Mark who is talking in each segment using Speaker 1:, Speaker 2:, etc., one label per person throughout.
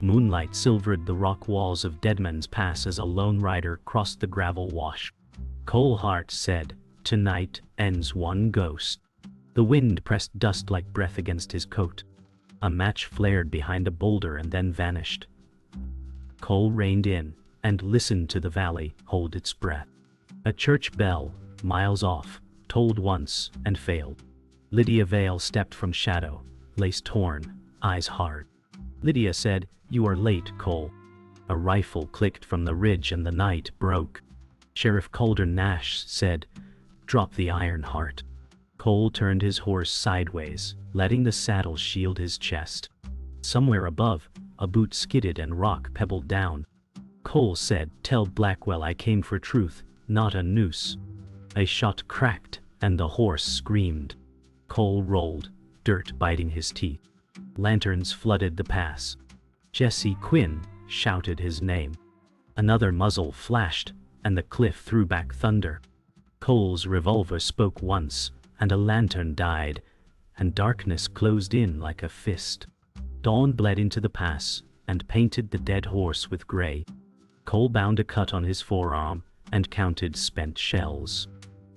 Speaker 1: Moonlight silvered the rock walls of Deadman's Pass as a lone rider crossed the gravel wash. Cole Hart said, "Tonight ends one ghost." The wind pressed dust like breath against his coat. A match flared behind a boulder and then vanished. Cole reined in and listened to the valley hold its breath. A church bell, miles off, tolled once and failed. Lydia Vale stepped from shadow, lace torn, eyes hard. Lydia said, "You are late, Cole." A rifle clicked from the ridge and the night broke. Sheriff Calder Nash said, "Drop the iron heart." Cole turned his horse sideways, letting the saddle shield his chest. Somewhere above, a boot skidded and rock pebbled down. Cole said, "Tell Blackwell I came for truth, not a noose." A shot cracked, and the horse screamed. Cole rolled, dirt biting his teeth. Lanterns flooded the pass. Jesse Quinn shouted his name. Another muzzle flashed, and the cliff threw back thunder. Cole's revolver spoke once, and a lantern died, and darkness closed in like a fist. Dawn bled into the pass, and painted the dead horse with gray. Cole bound a cut on his forearm, and counted spent shells.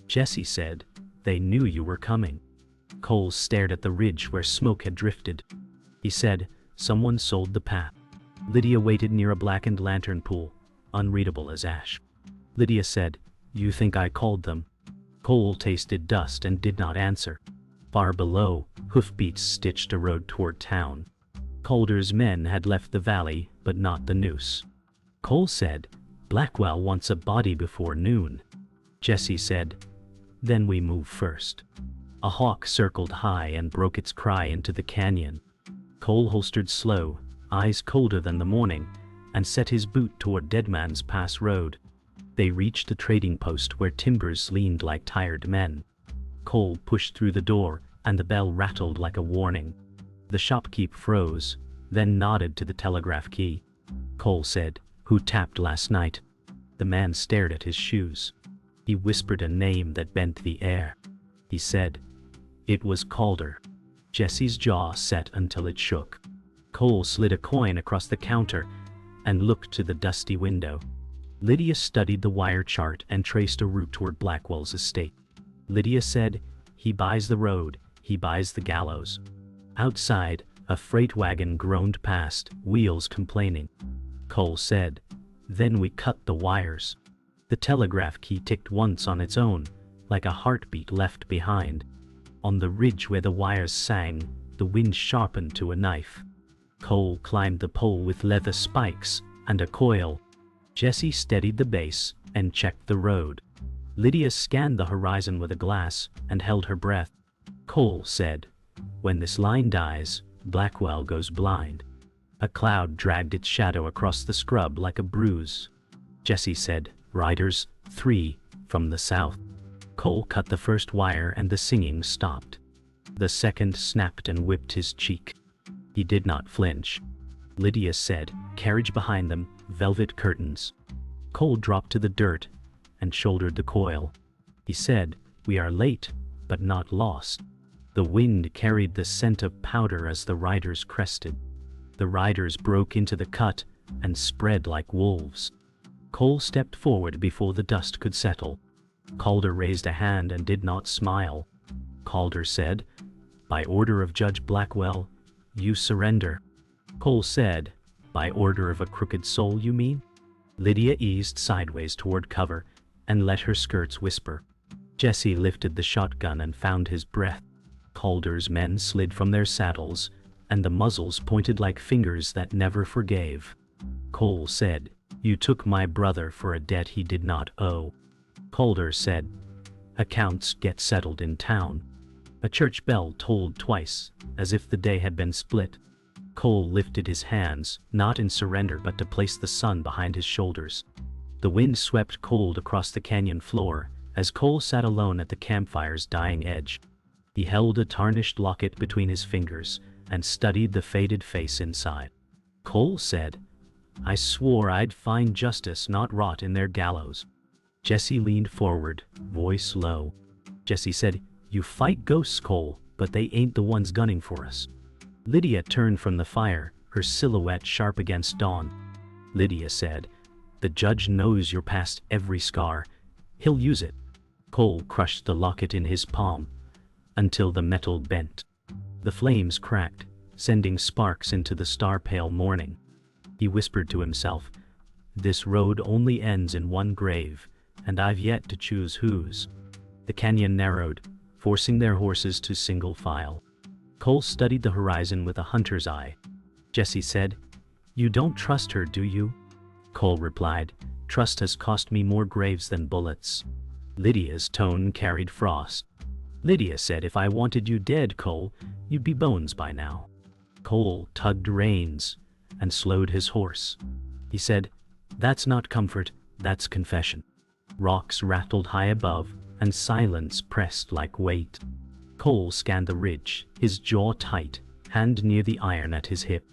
Speaker 1: Jesse said, "They knew you were coming." Cole stared at the ridge where smoke had drifted. He said, "Someone sold the path." Lydia waited near a blackened lantern pool, unreadable as ash. Lydia said, "You think I called them?" Cole tasted dust and did not answer. Far below, hoofbeats stitched a road toward town. Calder's men had left the valley, but not the noose. Cole said, "Blackwell wants a body before noon." Jesse said, "Then we move first." A hawk circled high and broke its cry into the canyon. Cole holstered slow, eyes colder than the morning, and set his boot toward Deadman's Pass Road. They reached a trading post where timbers leaned like tired men. Cole pushed through the door, and the bell rattled like a warning. The shopkeep froze, then nodded to the telegraph key. Cole said, "Who tapped last night?" The man stared at his shoes. He whispered a name that bent the air. He said, "It was Calder." Jesse's jaw set until it shook. Cole slid a coin across the counter and looked to the dusty window. Lydia studied the wire chart and traced a route toward Blackwell's estate. Lydia said, "He buys the road, he buys the gallows." Outside, a freight wagon groaned past, wheels complaining. Cole said, "Then we cut the wires." The telegraph key ticked once on its own, like a heartbeat left behind. On the ridge where the wires sang, the wind sharpened to a knife. Cole climbed the pole with leather spikes and a coil. Jesse steadied the base and checked the road. Lydia scanned the horizon with a glass and held her breath. Cole said, "When this line dies, Blackwell goes blind." A cloud dragged its shadow across the scrub like a bruise. Jesse said, "Riders, 3, from the south." Cole cut the first wire and the singing stopped. The second snapped and whipped his cheek. He did not flinch. Lydia said, "Carriage behind them, velvet curtains." Cole dropped to the dirt and shouldered the coil. He said, "We are late, but not lost." The wind carried the scent of powder as the riders crested. The riders broke into the cut and spread like wolves. Cole stepped forward before the dust could settle. Calder raised a hand and did not smile. Calder said, "By order of Judge Blackwell, you surrender." Cole said, "By order of a crooked soul, you mean?" Lydia eased sideways toward cover and let her skirts whisper. Jesse lifted the shotgun and found his breath. Calder's men slid from their saddles, and the muzzles pointed like fingers that never forgave. Cole said, "You took my brother for a debt he did not owe." Calder said, "Accounts get settled in town." A church bell tolled twice, as if the day had been split. Cole lifted his hands, not in surrender but to place the sun behind his shoulders. The wind swept cold across the canyon floor as Cole sat alone at the campfire's dying edge. He held a tarnished locket between his fingers and studied the faded face inside. Cole said, "I swore I'd find justice not rot in their gallows." Jesse leaned forward, voice low. Jesse said, "You fight ghosts, Cole, but they ain't the ones gunning for us." Lydia turned from the fire, her silhouette sharp against dawn. Lydia said, "The judge knows you're past every scar. He'll use it." Cole crushed the locket in his palm until the metal bent. The flames cracked, sending sparks into the star-pale morning. He whispered to himself, "This road only ends in one grave, and I've yet to choose whose." The canyon narrowed, forcing their horses to single file. Cole studied the horizon with a hunter's eye. Jesse said, "You don't trust her, do you?" Cole replied, "Trust has cost me more graves than bullets." Lydia's tone carried frost. Lydia said, "If I wanted you dead, Cole, you'd be bones by now." Cole tugged reins and slowed his horse. He said, "That's not comfort, that's confession." Rocks rattled high above, and silence pressed like weight. Cole scanned the ridge, his jaw tight, hand near the iron at his hip.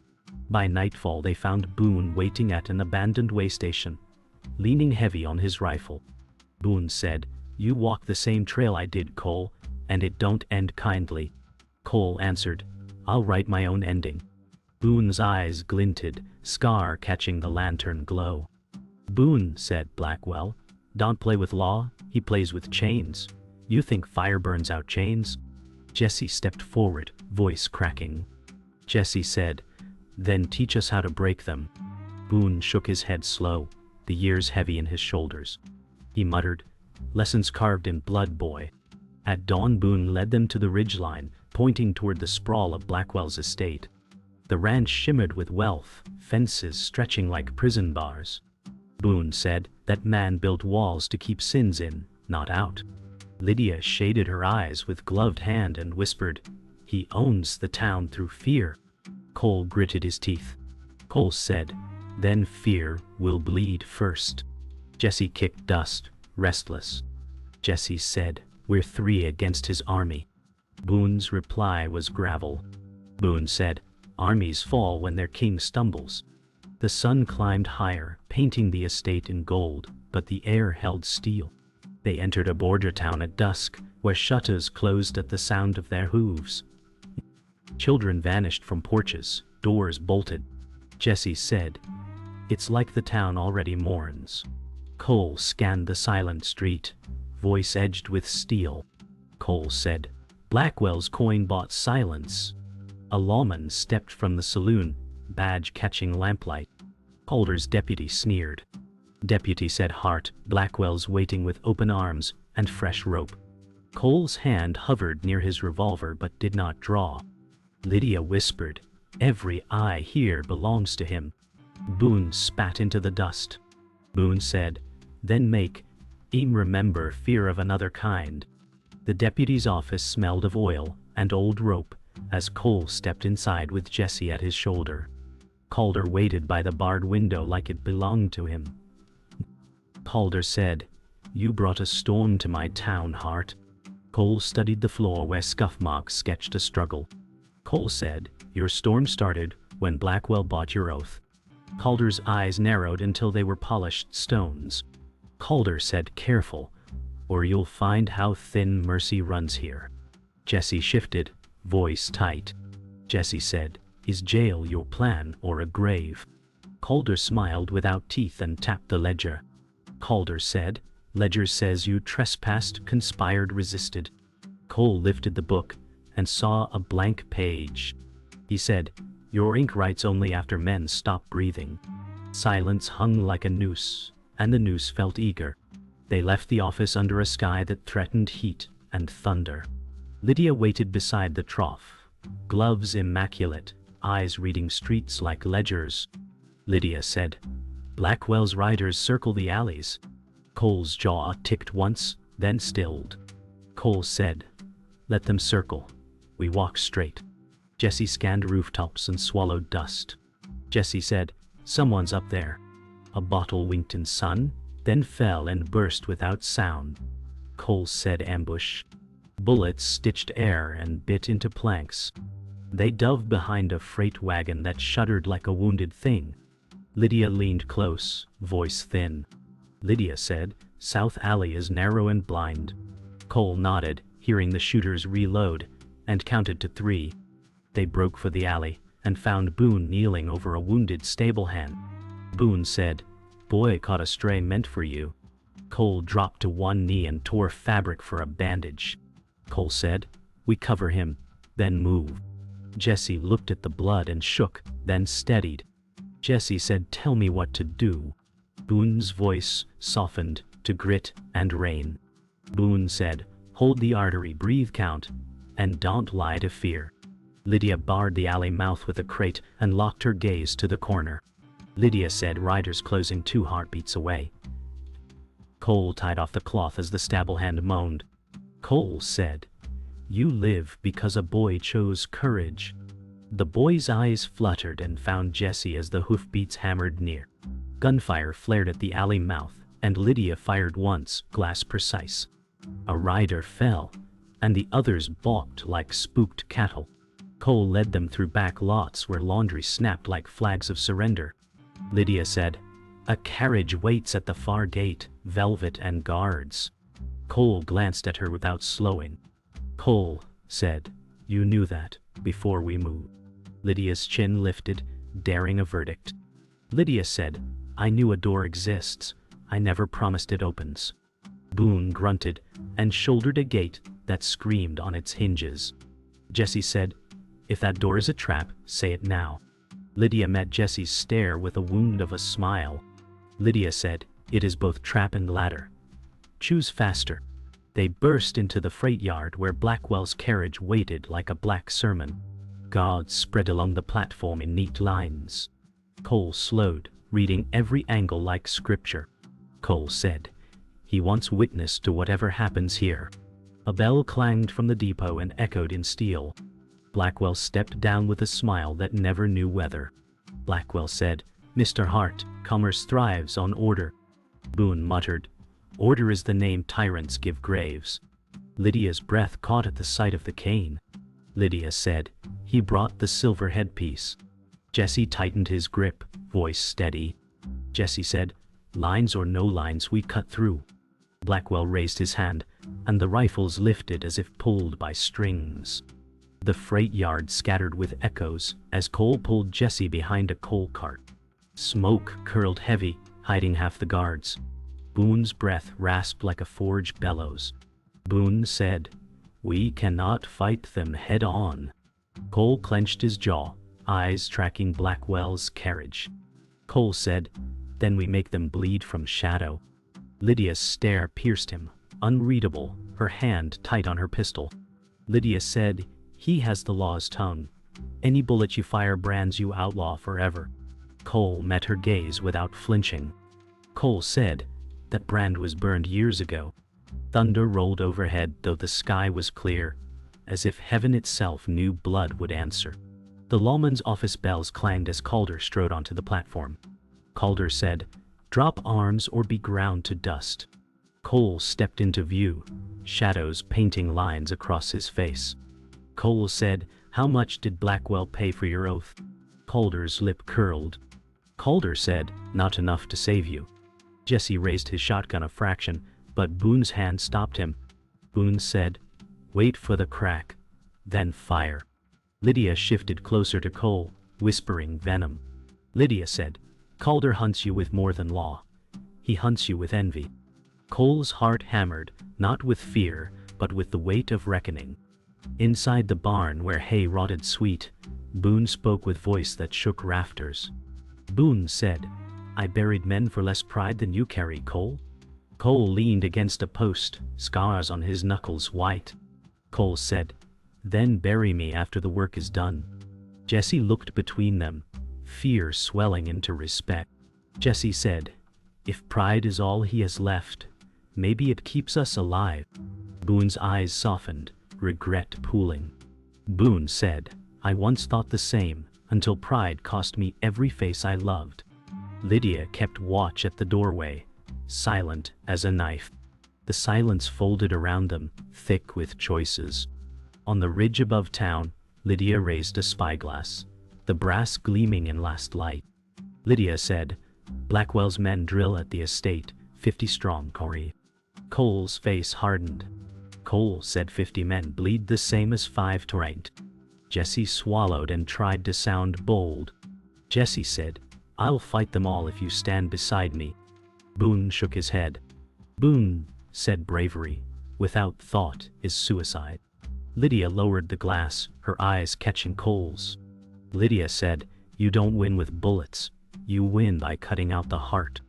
Speaker 1: By nightfall they found Boone waiting at an abandoned way station, leaning heavy on his rifle. Boone said, "You walk the same trail I did, Cole, and it don't end kindly." Cole answered, "I'll write my own ending." Boone's eyes glinted, scar catching the lantern glow. "Boone," said Blackwell, "don't play with law, he plays with chains. You think fire burns out chains?" Jesse stepped forward, voice cracking. Jesse said, "Then teach us how to break them." Boone shook his head slow, the years heavy in his shoulders. He muttered, "Lessons carved in blood, boy." At dawn Boone led them to the ridgeline, pointing toward the sprawl of Blackwell's estate. The ranch shimmered with wealth, fences stretching like prison bars. Boone said, "That man built walls to keep sins in, not out." Lydia shaded her eyes with gloved hand and whispered, "He owns the town through fear." Cole gritted his teeth. Cole said, "Then fear will bleed first." Jesse kicked dust, restless. Jesse said, "We're 3 against his army." Boone's reply was gravel. Boone said, "Armies fall when their king stumbles." The sun climbed higher, painting the estate in gold, but the air held steel. They entered a border town at dusk, where shutters closed at the sound of their hooves. Children vanished from porches, doors bolted. Jesse said, "It's like the town already mourns." Cole scanned the silent street, voice edged with steel. Cole said, "Blackwell's coin bought silence." A lawman stepped from the saloon, badge catching lamplight. Calder's deputy sneered. Deputy said, "Hart, Blackwell's waiting with open arms and fresh rope." Cole's hand hovered near his revolver but did not draw. Lydia whispered, "Every eye here belongs to him." Boone spat into the dust. Boone said, "Then make him remember fear of another kind." The deputy's office smelled of oil and old rope as Cole stepped inside with Jesse at his shoulder. Calder waited by the barred window like it belonged to him. Calder said, "You brought a storm to my town, Hart." Cole studied the floor where scuff marks sketched a struggle. Cole said, "Your storm started when Blackwell bought your oath." Calder's eyes narrowed until they were polished stones. Calder said, "Careful, or you'll find how thin mercy runs here." Jesse shifted, voice tight. Jesse said, "Is jail your plan or a grave?" Calder smiled without teeth and tapped the ledger. Calder said, "Ledger says you trespassed, conspired, resisted." Cole lifted the book and saw a blank page. He said, "Your ink writes only after men stop breathing." Silence hung like a noose, and the noose felt eager. They left the office under a sky that threatened heat and thunder. Lydia waited beside the trough, gloves immaculate, eyes reading streets like ledgers. Lydia said, "Blackwell's riders circle the alleys." Cole's jaw ticked once, then stilled. Cole said, "Let them circle. We walk straight." Jesse scanned rooftops and swallowed dust. Jesse said, "Someone's up there." A bottle winked in sun, then fell and burst without sound. Cole said, "Ambush." Bullets stitched air and bit into planks. They dove behind a freight wagon that shuddered like a wounded thing. Lydia leaned close, voice thin. Lydia said, "South Alley is narrow and blind." Cole nodded, hearing the shooters reload, and counted to 3. They broke for the alley, and found Boone kneeling over a wounded stable hand. Boone said, "Boy caught a stray meant for you." Cole dropped to one knee and tore fabric for a bandage. Cole said, "We cover him, then move." Jesse looked at the blood and shook, then steadied. Jesse said, "Tell me what to do." Boone's voice softened to grit and rain. Boone said, "Hold the artery, breathe, count, and don't lie to fear." Lydia barred the alley mouth with a crate and locked her gaze to the corner. Lydia said, "Riders closing 2 heartbeats away." Cole tied off the cloth as the stable hand moaned. Cole said, "You live because a boy chose courage." The boy's eyes fluttered and found Jesse as the hoofbeats hammered near. Gunfire flared at the alley mouth, and Lydia fired once, glass precise. A rider fell, and the others balked like spooked cattle. Cole led them through back lots where laundry snapped like flags of surrender. Lydia said, "A carriage waits at the far gate, velvet and guards." Cole glanced at her without slowing. Cole said, "You knew that before we moved." Lydia's chin lifted, daring a verdict. Lydia said, "I knew a door exists. I never promised it opens." Boone grunted and shouldered a gate that screamed on its hinges. Jesse said, "If that door is a trap, say it now." Lydia met Jesse's stare with a wound of a smile. Lydia said, "It is both trap and ladder. Choose faster." They burst into the freight yard where Blackwell's carriage waited like a black sermon. Guards spread along the platform in neat lines. Cole slowed, reading every angle like scripture. Cole said, "He wants witness to whatever happens here." A bell clanged from the depot and echoed in steel. Blackwell stepped down with a smile that never knew weather. Blackwell said, "Mr. Hart, commerce thrives on order." Boone muttered, "Order is the name tyrants give graves." Lydia's breath caught at the sight of the cane. Lydia said, "He brought the silver headpiece." Jesse tightened his grip, voice steady. Jesse said, "Lines or no lines, we cut through." Blackwell raised his hand, and the rifles lifted as if pulled by strings. The freight yard scattered with echoes as Cole pulled Jesse behind a coal cart. Smoke curled heavy, hiding half the guards. Boone's breath rasped like a forge bellows. Boone said, "We cannot fight them head on." Cole clenched his jaw, eyes tracking Blackwell's carriage. Cole said, "Then we make them bleed from shadow." Lydia's stare pierced him, unreadable, her hand tight on her pistol. Lydia said, "He has the law's tongue. Any bullet you fire brands you outlaw forever." Cole met her gaze without flinching. Cole said, "That brand was burned years ago." Thunder rolled overhead though the sky was clear, as if heaven itself knew blood would answer. The lawman's office bells clanged as Calder strode onto the platform. Calder said, "Drop arms or be ground to dust." Cole stepped into view, shadows painting lines across his face. Cole said, "How much did Blackwell pay for your oath?" Calder's lip curled. Calder said, "Not enough to save you." Jesse raised his shotgun a fraction, but Boone's hand stopped him. Boone said, "Wait for the crack, then fire." Lydia shifted closer to Cole, whispering venom. Lydia said, "Calder hunts you with more than law. He hunts you with envy." Cole's heart hammered, not with fear, but with the weight of reckoning. Inside the barn where hay rotted sweet, Boone spoke with voice that shook rafters. Boone said, "I buried men for less pride than you carry, Cole." Cole leaned against a post, scars on his knuckles white. Cole said, "Then bury me after the work is done." Jesse looked between them, fear swelling into respect. Jesse said, "If pride is all he has left, maybe it keeps us alive." Boone's eyes softened, regret pooling. Boone said, "I once thought the same, until pride cost me every face I loved." Lydia kept watch at the doorway, silent as a knife. The silence folded around them, thick with choices. On the ridge above town, Lydia raised a spyglass, the brass gleaming in last light. Lydia said, "Blackwell's men drill at the estate, 50 strong, Corey." Cole's face hardened. Cole said 50 men bleed the same as 5 torrent. Jesse swallowed and tried to sound bold. Jesse said, "I'll fight them all if you stand beside me." Boone shook his head. Boone said bravery, without thought, is suicide. Lydia lowered the glass, her eyes catching Cole's. Lydia said, "You don't win with bullets. You win by cutting out the heart."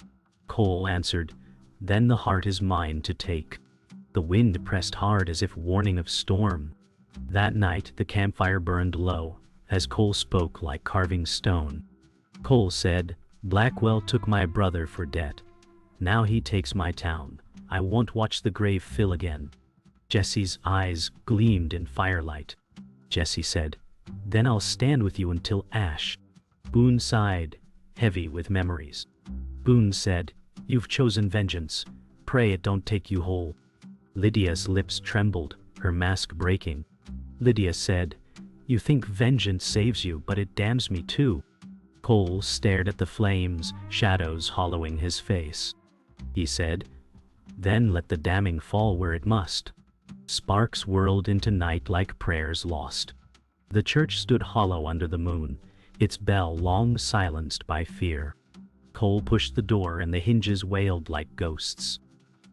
Speaker 1: Cole answered, "Then the heart is mine to take." The wind pressed hard as if warning of storm. That night the campfire burned low, as Cole spoke like carving stone. Cole said, "Blackwell took my brother for debt. Now he takes my town. I won't watch the grave fill again." Jesse's eyes gleamed in firelight. Jesse said, "Then I'll stand with you until ash." Boone sighed, heavy with memories. Boone said, "You've chosen vengeance. Pray it don't take you whole." Lydia's lips trembled, her mask breaking. Lydia said, "You think vengeance saves you, but it damns me too." Cole stared at the flames, shadows hollowing his face. He said, "Then let the damning fall where it must." Sparks whirled into night like prayers lost. The church stood hollow under the moon, its bell long silenced by fear. Cole pushed the door and the hinges wailed like ghosts.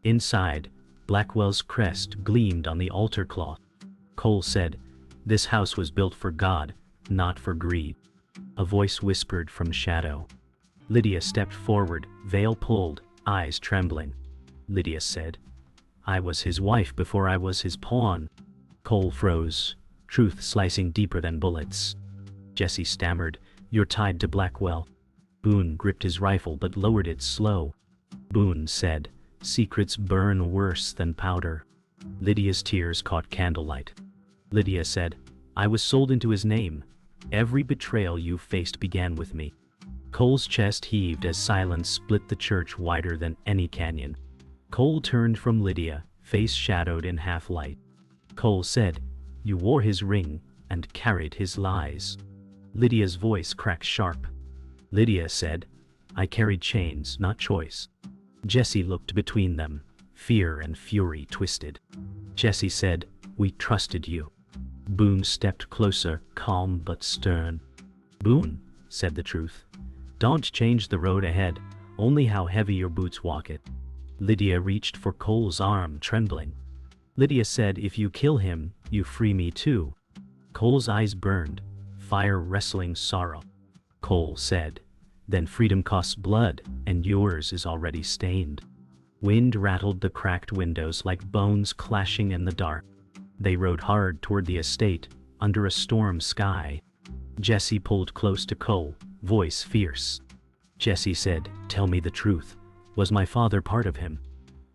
Speaker 1: Inside, Blackwell's crest gleamed on the altar cloth. Cole said, "This house was built for God, not for greed." A voice whispered from shadow. Lydia stepped forward, veil pulled, eyes trembling. Lydia said, "I was his wife before I was his pawn." Cole froze, truth slicing deeper than bullets. Jesse stammered, "You're tied to Blackwell." Boone gripped his rifle but lowered it slow. Boone said, "Secrets burn worse than powder." Lydia's tears caught candlelight. Lydia said, "I was sold into his name. Every betrayal you faced began with me." Cole's chest heaved as silence split the church wider than any canyon. Cole turned from Lydia, face shadowed in half-light. Cole said, "You wore his ring and carried his lies." Lydia's voice cracked sharp. Lydia said, "I carried chains, not choice." Jesse looked between them, fear and fury twisted. Jesse said, "We trusted you." Boone stepped closer, calm but stern. "Boone," said the truth. "Don't change the road ahead, only how heavy your boots walk it." Lydia reached for Cole's arm, trembling. Lydia said, "If you kill him, you free me too." Cole's eyes burned, fire wrestling sorrow. Cole said, "Then freedom costs blood, and yours is already stained." Wind rattled the cracked windows like bones clashing in the dark. They rode hard toward the estate, under a storm sky. Jesse pulled close to Cole, voice fierce. Jesse said, "Tell me the truth. Was my father part of him?"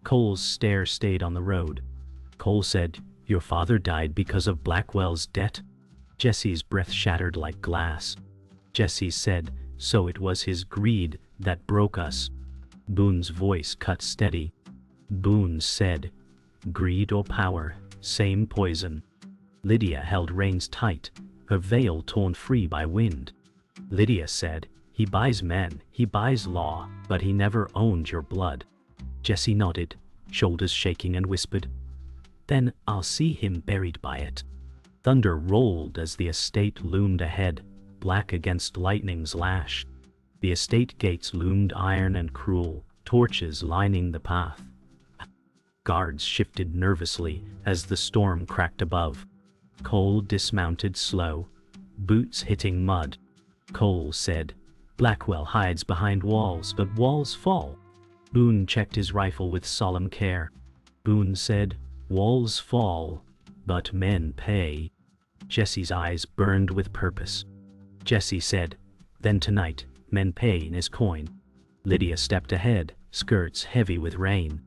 Speaker 1: Cole's stare stayed on the road. Cole said, "Your father died because of Blackwell's debt?" Jesse's breath shattered like glass. Jesse said, "So it was his greed that broke us." Boone's voice cut steady. Boone said, "Greed or power, same poison." Lydia held reins tight, her veil torn free by wind. Lydia said, "He buys men, he buys law, but he never owned your blood." Jesse nodded, shoulders shaking, and whispered, "Then I'll see him buried by it." Thunder rolled as the estate loomed ahead, black against lightning's lash. The estate gates loomed iron and cruel, torches lining the path. Guards shifted nervously as the storm cracked above. Cole dismounted slow, boots hitting mud. Cole said, "Blackwell hides behind walls, but walls fall." Boone checked his rifle with solemn care. Boone said, "Walls fall, but men pay." Jesse's eyes burned with purpose. Jesse said, "Then tonight, men pay in his coin." Lydia stepped ahead, skirts heavy with rain.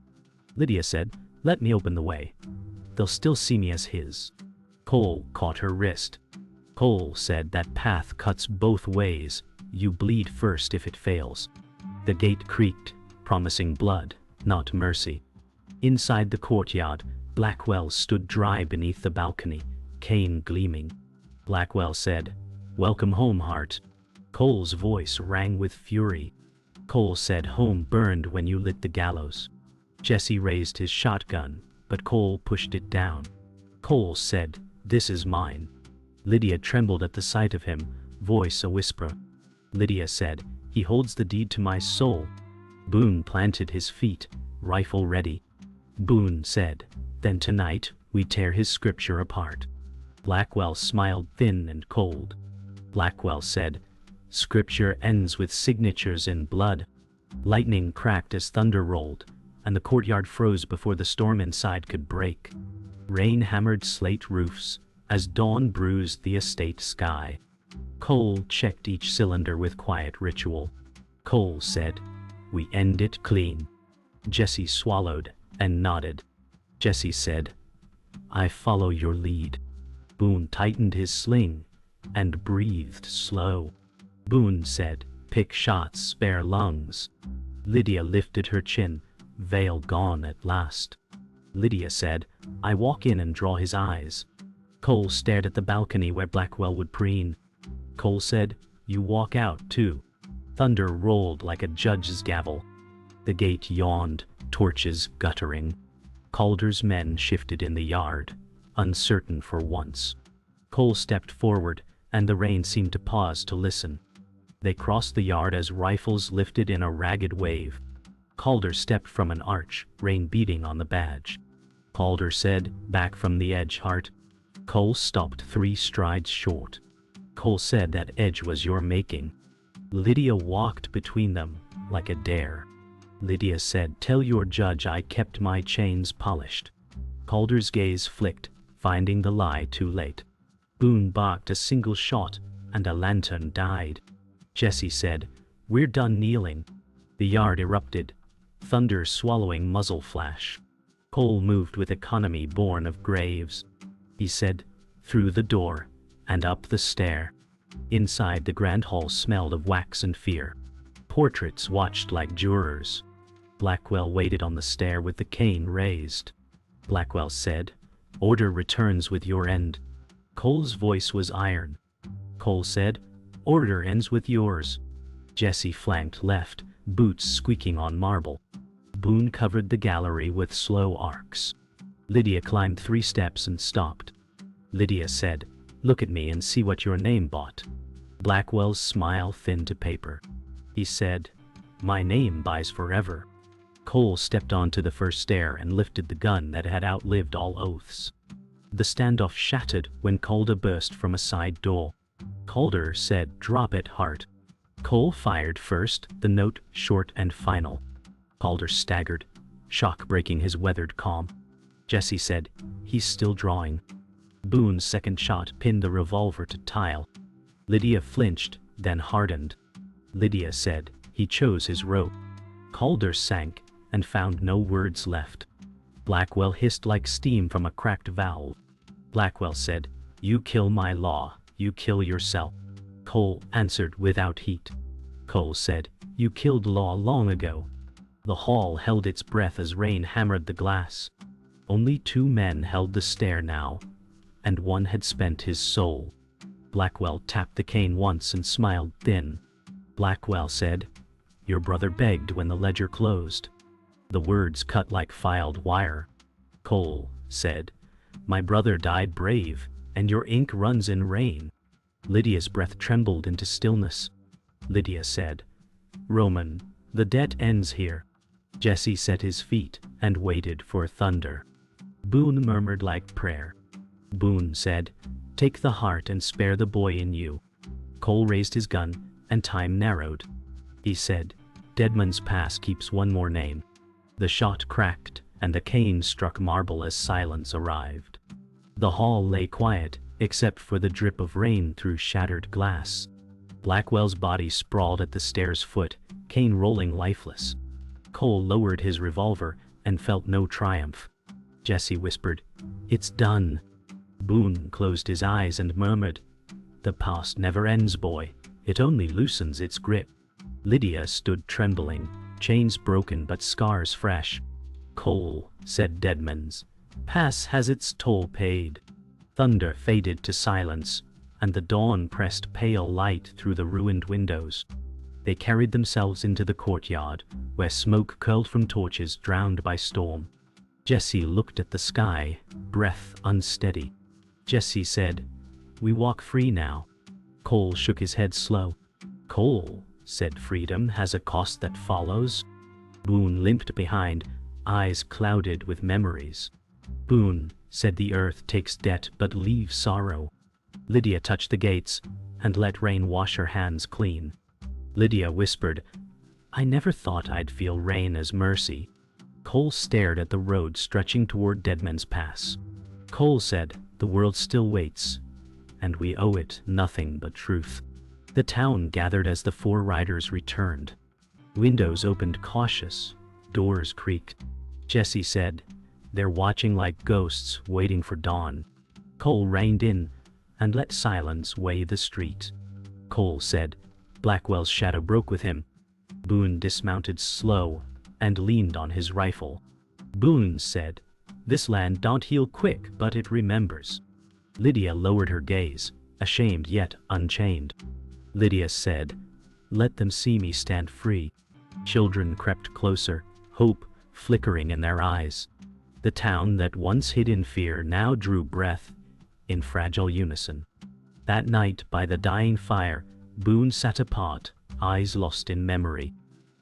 Speaker 1: Lydia said, "Let me open the way. They'll still see me as his." Cole caught her wrist. Cole said, "That path cuts both ways. You bleed first if it fails." The gate creaked, promising blood, not mercy. Inside the courtyard, Blackwell stood dry beneath the balcony, cane gleaming. Blackwell said, "Welcome home, Hart." Cole's voice rang with fury. Cole said, "Home burned when you lit the gallows." Jesse raised his shotgun, but Cole pushed it down. Cole said, "This is mine." Lydia trembled at the sight of him, voice a whisper. Lydia said, "He holds the deed to my soul." Boone planted his feet, rifle ready. Boone said, "Then tonight, we tear his scripture apart." Blackwell smiled thin and cold. Blackwell said, "Scripture ends with signatures in blood." Lightning cracked as thunder rolled, and the courtyard froze before the storm inside could break. Rain hammered slate roofs, as dawn bruised the estate sky. Cole checked each cylinder with quiet ritual. Cole said, "We end it clean." Jesse swallowed and nodded. Jesse said, "I follow your lead." Boone tightened his sling and breathed slow. Boone said, "Pick shots, spare lungs." Lydia lifted her chin, Vale gone at last. Lydia said, "I walk in and draw his eyes." Cole stared at the balcony where Blackwell would preen. Cole said, "You walk out too." Thunder rolled like a judge's gavel. The gate yawned, torches guttering. Calder's men shifted in the yard, uncertain for once. Cole stepped forward, and the rain seemed to pause to listen. They crossed the yard as rifles lifted in a ragged wave. Calder stepped from an arch, rain beating on the badge. Calder said, "Back from the edge, Hart." Cole stopped 3 strides short. Cole said, "That edge was your making." Lydia walked between them, like a dare. Lydia said, "Tell your judge I kept my chains polished." Calder's gaze flicked, finding the lie too late. Boone barked a single shot, and a lantern died. Jesse said, "We're done kneeling." The yard erupted, thunder swallowing muzzle flash. Cole moved with economy born of graves. He said, "Through the door, and up the stair." Inside, the grand hall smelled of wax and fear. Portraits watched like jurors. Blackwell waited on the stair with the cane raised. Blackwell said, "Order returns with your end." Cole's voice was iron. Cole said, "Order ends with yours." Jesse flanked left, boots squeaking on marble. Boone covered the gallery with slow arcs. Lydia climbed 3 steps and stopped. Lydia said, "Look at me and see what your name bought." Blackwell's smile thinned to paper. He said, "My name buys forever." Cole stepped onto the first stair and lifted the gun that had outlived all oaths. The standoff shattered when Calder burst from a side door. Calder said, "Drop it, Hart." Cole fired first, the note short and final. Calder staggered, shock breaking his weathered calm. Jesse said, "He's still drawing." Boone's second shot pinned the revolver to tile. Lydia flinched, then hardened. Lydia said, "He chose his rope." Calder sank and found no words left. Blackwell hissed like steam from a cracked valve. Blackwell said, "You kill my law, you kill yourself." Cole answered without heat. Cole said, "You killed law long ago." The hall held its breath as rain hammered the glass. Only 2 men held the stair now, and one had spent his soul. Blackwell tapped the cane once and smiled thin. Blackwell said, "Your brother begged when the ledger closed." The words cut like filed wire. Cole said, "My brother died brave, and your ink runs in rain." Lydia's breath trembled into stillness. Lydia said, "Roman, the debt ends here." Jesse set his feet and waited for thunder. Boone murmured like prayer. Boone said, "Take the heart and spare the boy in you." Cole raised his gun, and time narrowed. He said, "Deadman's pass keeps one more name." The shot cracked, and the cane struck marble as silence arrived. The hall lay quiet, except for the drip of rain through shattered glass. Blackwell's body sprawled at the stair's foot, cane rolling lifeless. Cole lowered his revolver and felt no triumph. Jesse whispered, "It's done." Boone closed his eyes and murmured, "The past never ends, boy. It only loosens its grip." Lydia stood trembling, chains broken but scars fresh. "Cole," said Deadman's, "pass has its toll paid." Thunder faded to silence, and the dawn pressed pale light through the ruined windows. They carried themselves into the courtyard, where smoke curled from torches drowned by storm. Jesse looked at the sky, breath unsteady. Jesse said, We walk free now. Cole shook his head slow. Cole said, freedom has a cost that follows. Boone limped behind, eyes clouded with memories. Boone said, the earth takes debt but leaves sorrow. Lydia touched the gates and let rain wash her hands clean. Lydia whispered, I never thought I'd feel rain as mercy. Cole stared at the road stretching toward Deadman's Pass. Cole said, the world still waits, and we owe it nothing but truth. The town gathered as the four riders returned. Windows opened cautious, doors creaked. Jesse said, they're watching like ghosts waiting for dawn. Cole reined in and let silence weigh the street. Cole said, Blackwell's shadow broke with him. Boone dismounted slow and leaned on his rifle. Boone said, this land don't heal quick, but it remembers. Lydia lowered her gaze, ashamed yet unchained. Lydia said, let them see me stand free. Children crept closer, hope flickering in their eyes. The town that once hid in fear now drew breath in fragile unison. That night by the dying fire, Boone sat apart, eyes lost in memory.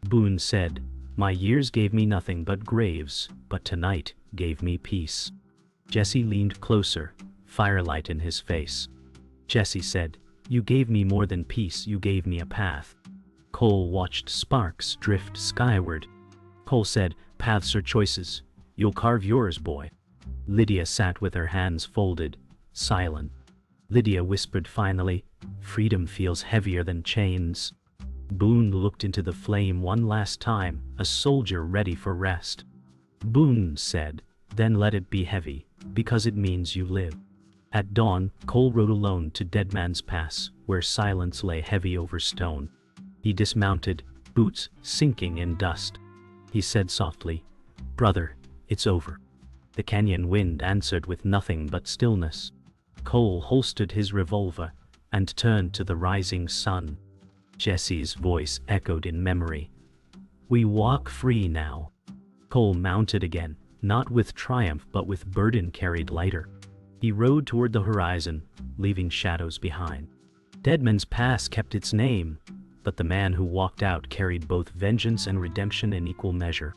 Speaker 1: Boone said, my years gave me nothing but graves, but tonight gave me peace. Jesse leaned closer, firelight in his face. Jesse said, you gave me more than peace, you gave me a path. Cole watched sparks drift skyward. Cole said, paths are choices. You'll carve yours, boy. Lydia sat with her hands folded, silent. Lydia whispered finally, freedom feels heavier than chains. Boone looked into the flame one last time, a soldier ready for rest. Boone said, then let it be heavy, because it means you live. At dawn, Cole rode alone to Deadman's Pass, where silence lay heavy over stone. He dismounted, boots sinking in dust. He said softly, brother, it's over. The canyon wind answered with nothing but stillness. Cole holstered his revolver and turned to the rising sun. Jesse's voice echoed in memory. We walk free now. Cole mounted again, not with triumph but with burden carried lighter. He rode toward the horizon, leaving shadows behind. Deadman's Pass kept its name, but the man who walked out carried both vengeance and redemption in equal measure.